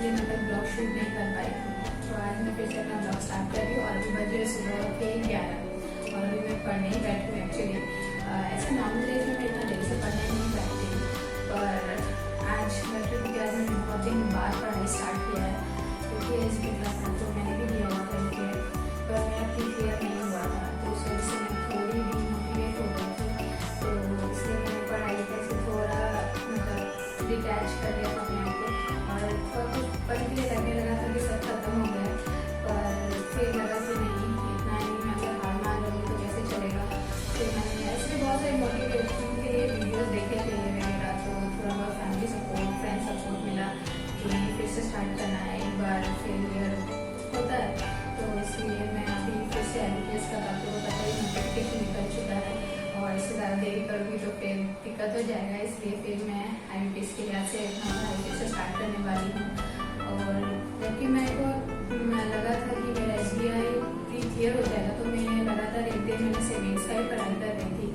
दिन तक blog shoot नहीं कर पाई थी। तो आज मैं फिर से अपना ब्लॉग स्टार्ट कर रही हूँ और अभी बजे सुबह के 11 और अभी मैं पढ़ने ही बैठी हूँ एक्चुअली। ऐसे नॉर्मल डेज में मैं इतना देर से पढ़ने नहीं बैठती, पर आज मैं क्योंकि आज मैंने बहुत दिन बाद पढ़ाई स्टार्ट किया है, क्योंकि एस बी क्लास था तो मैंने भी दिया हुआ था क्लियर, पर मेरा प्री क्लियर नहीं हुआ था, तो उस वजह से मैं थोड़ी डीमोटिवेट हो गई थी। तो इसलिए मैंने पढ़ाई कैसे थोड़ा मतलब डिटैच कर लिया था अपने आप को, और थोड़ा कुछ पढ़ के लगने लगा था कि सब खत्म हो गया, पर फिर लगा कि नहीं इतना ही मैं अगर हार मान लूँगी तो कैसे चलेगा। फिर मैंने ऐसे बहुत सारे मोटिवेशन के लिए वीडियोज़ देखे थे मेरा, तो थोड़ा बहुत फैमिली सपोर्ट, फ्रेंड सपोर्ट मिला कि नहीं फिर से स्टार्ट करना है, एक बार फेलियर होता है, तो इसलिए मैं अभी फिर से IBPS का आपको पता ही नोटिफिकेशन निकल चुका है, और इससे ज़्यादा देरी करूँगी तो फिर दिक्कत हो जाएगा, इसलिए फिर मैं IBPS के लिए से अपना पढ़ाई फिर से स्टार्ट करने वाली हूँ। और जबकि मेरे को लगा था कि मेरा SBI प्री क्लियर हो जाएगा, तो मैं लगातार एक दिन मैंने सेविंग्स का ही पढ़ाई कर रही थी,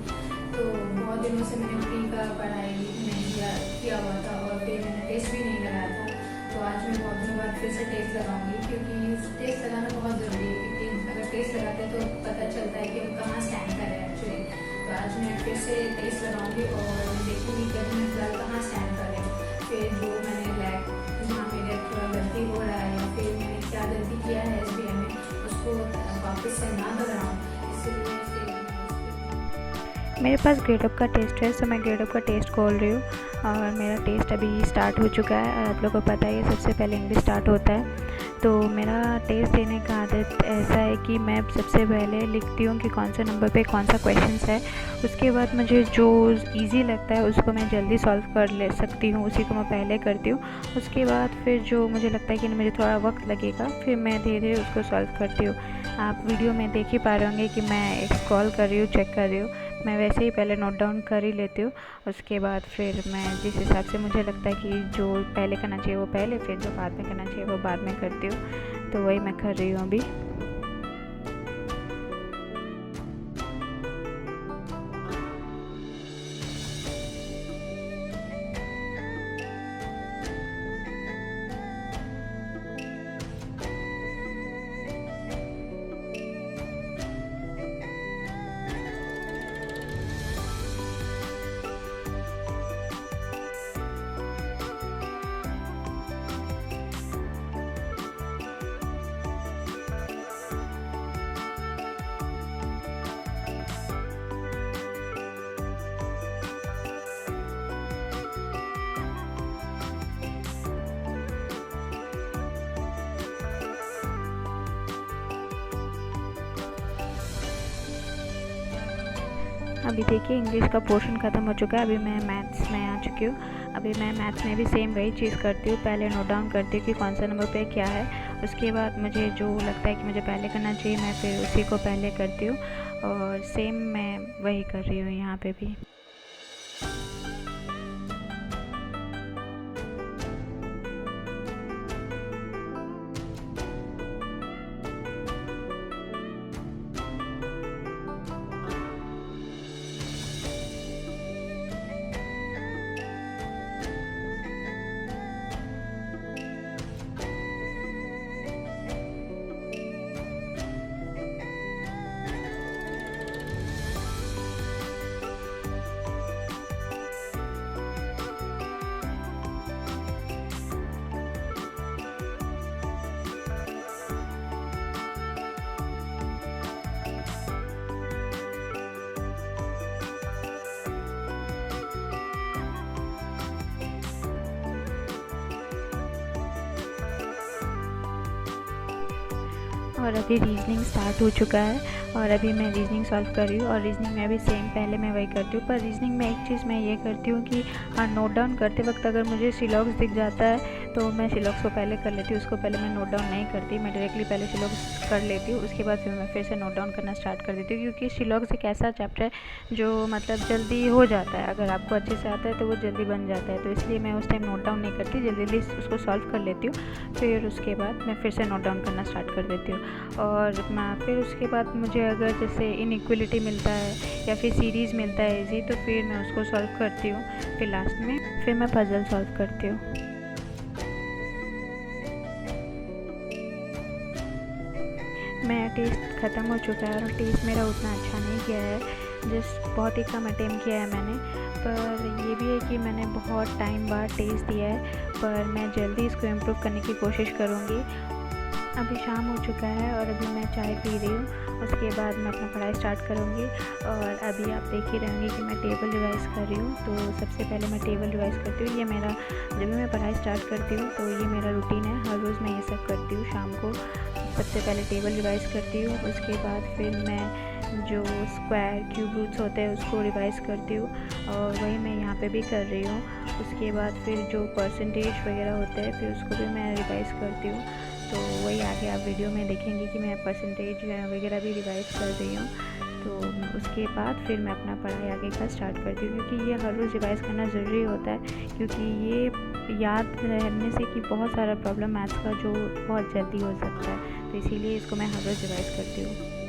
तो बहुत दिनों से मैंने प्री का पढ़ाई नहीं किया हुआ था, और फिर मैंने टेस्ट भी नहीं लगाया था। तो आज मैं बहुत दिनों बाद फिर से टेस्ट लगाऊंगी, क्योंकि टेस्ट लगाना बहुत ज़रूरी है, क्योंकि अगर टेस्ट लगाते हैं तो पता चलता है कि हम कहाँ स्टैंड कर रहे हैं एक्चुअली। तो आज मैं फिर से टेस्ट लगाऊंगी और देखूँगी कि मैं फिलहाल कहाँ स्टैंड कर रही हूँ, फिर जो मैंने जहाँ मेरे थोड़ा गलती हो रहा है या फिर मैंने क्या गलती किया है SBI में, उसको वापस से ना दोहराऊँ, इसलिए फिर मेरे पास ग्रेडअप का टेस्ट है, तो मैं ग्रेडअप का टेस्ट खोल रही हूँ और मेरा टेस्ट अभी स्टार्ट हो चुका है। और आप लोगों को पता है सबसे पहले इंग्लिश स्टार्ट होता है, तो मेरा टेस्ट देने का आदत ऐसा है कि मैं सबसे पहले लिखती हूँ कि कौन सा नंबर पे कौन सा क्वेश्चंस है, उसके बाद मुझे जो इजी लगता है उसको मैं जल्दी सॉल्व कर ले सकती हूँ, उसी को मैं पहले करती हूँ। उसके बाद फिर जो मुझे लगता है कि मुझे थोड़ा वक्त लगेगा, फिर मैं धीरे धीरे उसको सॉल्व करती हूँ। आप वीडियो में देख ही पा रहे होंगे कि मैं स्क्रॉल कर रही हूँ, चेक कर रही हूँ, मैं वैसे ही पहले नोट डाउन कर ही लेती हूँ। उसके बाद फिर मैं जिस हिसाब से मुझे लगता है कि जो पहले करना चाहिए वो पहले, फिर जो बाद में करना चाहिए वो बाद में करती हूँ, तो वही मैं कर रही हूँ अभी। अभी देखिए इंग्लिश का पोर्शन ख़त्म हो चुका है, अभी मैं मैथ्स में आ चुकी हूँ। अभी मैं मैथ्स में भी सेम वही चीज़ करती हूँ, पहले नोट डाउन करती हूँ कि कौन सा नंबर पे क्या है, उसके बाद मुझे जो लगता है कि मुझे पहले करना चाहिए मैं फिर उसी को पहले करती हूँ, और सेम मैं वही कर रही हूँ यहाँ पे भी। और अभी रीजनिंग स्टार्ट हो चुका है, और अभी मैं रीजनिंग सॉल्व कर रही हूँ, और रीजनिंग में भी सेम पहले मैं वही करती हूँ। पर रीजनिंग में एक चीज़ मैं ये करती हूँ कि नोट डाउन करते वक्त अगर मुझे सिलॉक्स दिख जाता है तो मैं सिलॉक्स को पहले कर लेती हूँ, उसको पहले मैं नोट डाउन नहीं करती, मैं डायरेक्टली पहले सिलॉक्स कर लेती हूँ, उसके बाद फिर मैं फिर से नोट डाउन करना स्टार्ट कर देती हूँ, क्योंकि सिलॉक्स एक ऐसा चैप्टर है जो मतलब जल्दी हो जाता है, अगर आपको अच्छे से आता है तो वो जल्दी बन जाता है, तो इसलिए मैं उस टाइम नोट डाउन नहीं करती, जल्दी जल्दी उसको सॉल्व कर लेती हूँ, फिर उसके बाद मैं फिर से नोट डाउन करना स्टार्ट कर देती हूँ। और फिर उसके बाद मुझे अगर जैसे इनइक्वलिटी मिलता है या फिर सीरीज़ मिलता है इजी, तो फिर मैं उसको सॉल्व करती हूँ, फिर लास्ट में फिर मैं पजल सॉल्व करती हूँ। मेरा टेस्ट ख़त्म हो चुका है और टेस्ट मेरा उतना अच्छा नहीं किया है, जस्ट बहुत ही कम अटेम्प्ट किया है मैंने। पर ये भी है कि मैंने बहुत टाइम बाद टेस्ट दिया है, पर मैं जल्दी इसको इम्प्रूव करने की कोशिश करूँगी। अभी शाम हो चुका है और अभी मैं चाय पी रही हूँ, उसके बाद मैं अपना पढ़ाई स्टार्ट करूँगी। और अभी आप देख ही रहेंगे कि मैं टेबल रिवाइज़ कर रही हूँ। तो सबसे पहले मैं टेबल रिवाइज़ करती हूँ। ये मेरा जब भी मैं पढ़ाई स्टार्ट करती हूँ तो ये मेरा रूटीन है, हर रोज़ मैं ये सब करती हूँ। शाम को सबसे पहले टेबल रिवाइज़ करती हूँ, उसके बाद फिर मैं जो स्क्वायर क्यूब रूट्स होते हैं उसको रिवाइज़ करती हूँ, और वही मैं यहाँ पे भी कर रही हूँ। उसके बाद फिर जो परसेंटेज वगैरह होते हैं फिर उसको भी मैं रिवाइज़ करती हूँ। तो वही आगे आप वीडियो में देखेंगे कि मैं परसेंटेज वगैरह भी रिवाइज़ कर रही हूँ। तो उसके बाद फिर मैं अपना पढ़ाई आगे का स्टार्ट करती हूँ, क्योंकि ये हर रोज़ रिवाइज़ करना ज़रूरी होता है, क्योंकि ये याद रहने से कि बहुत सारा प्रॉब्लम मैथ्स का जो बहुत जल्दी हो सकता है, तो इसीलिए इसको मैं हर रोज़ रिवाइज़ करती हूँ।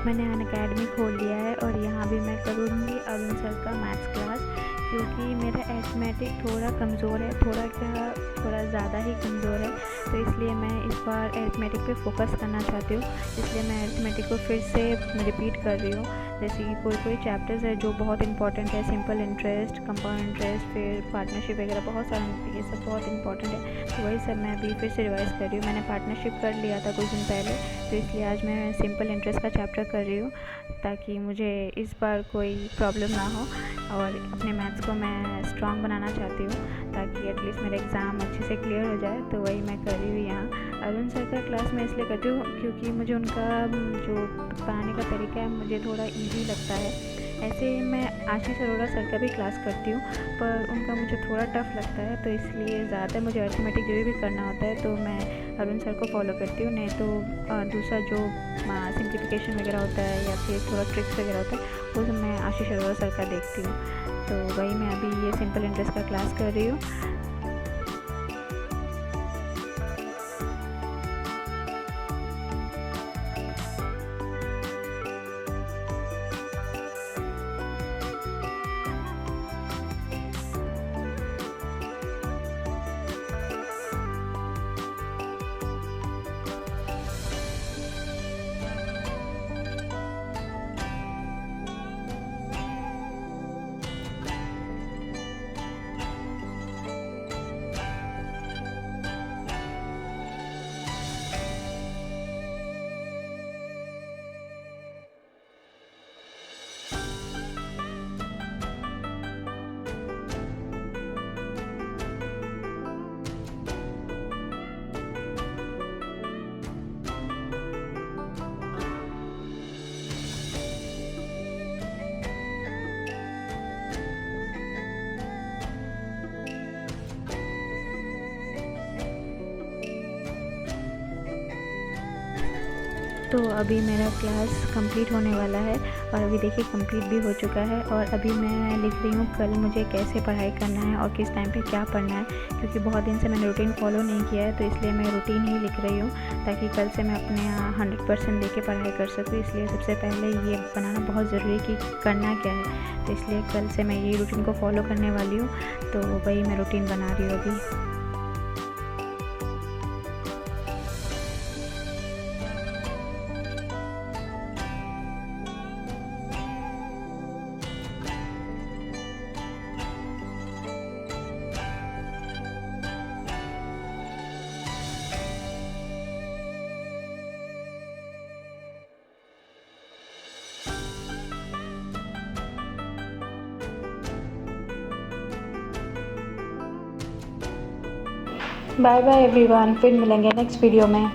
मैंने अनअकैडमी खोल लिया है और यहाँ भी मैं करूँगी अरुण सर का मैथ्स क्लास, क्योंकि मेरा अरिथमेटिक थोड़ा कमज़ोर है, थोड़ा ज़्यादा ही कमज़ोर है। तो इसलिए मैं इस बार अरिथमेटिक पे फोकस करना चाहती हूँ, इसलिए मैं अरिथमेटिक को फिर से रिपीट कर रही हूँ। जैसे कि कोई चैप्टर्स है जो बहुत इंपॉर्टेंट है, सिंपल इंटरेस्ट, कंपाउंड इंटरेस्ट, फिर पार्टनरशिप वगैरह, बहुत सारे ये सब बहुत इंपॉर्टेंट है। तो वही सब मैं अभी फिर से रिवाइज़ कर रही हूँ। मैंने पार्टनरशिप कर लिया था कुछ दिन पहले, तो इसलिए आज मैं सिंपल इंटरेस्ट का चैप्टर कर रही हूँ, ताकि मुझे इस बार कोई प्रॉब्लम ना हो। और अपने मैथ्स को मैं स्ट्रॉन्ग बनाना चाहती हूँ, ताकि एटलीस्ट मेरा एग्ज़ाम अच्छे से क्लियर हो जाए। तो वही मैं कर रही हूँ यहाँ। अरुण सर का क्लास मैं इसलिए करती हूँ क्योंकि मुझे उनका जो पढ़ाने का तरीका है मुझे थोड़ा ईजी लगता है। ऐसे मैं आशीष अरोड़ा सर का भी क्लास करती हूँ, पर उनका मुझे थोड़ा टफ़ लगता है, तो इसलिए ज़्यादा मुझे अरिथमेटिक जो भी करना होता है तो मैं अरुण सर को फॉलो करती हूँ। नहीं तो दूसरा जो सिंप्लीफिकेशन वगैरह होता है या फिर थोड़ा ट्रिक्स वगैरह होता है वो सब मैं आशीष अरोड़ा सर का देखती हूँ। तो वही मैं अभी ये सिंपल इंटरेस्ट का क्लास कर रही हूँ। तो अभी मेरा क्लास कंप्लीट होने वाला है और अभी देखिए कंप्लीट भी हो चुका है। और अभी मैं लिख रही हूँ कल मुझे कैसे पढ़ाई करना है और किस टाइम पे क्या पढ़ना है, क्योंकि बहुत दिन से मैंने रूटीन फॉलो नहीं किया है, तो इसलिए मैं रूटीन ही लिख रही हूँ ताकि कल से मैं अपने 100% दे के पढ़ाई कर सकूँ। इसलिए सबसे पहले ये बनाना बहुत ज़रूरी है कि करना क्या है, तो इसलिए कल से मैं ये रूटीन को फॉलो करने वाली हूँ। तो वही मैं रूटीन बना रही हूँ अभी। बाय बाय एवरीवन, फिर मिलेंगे नेक्स्ट वीडियो में।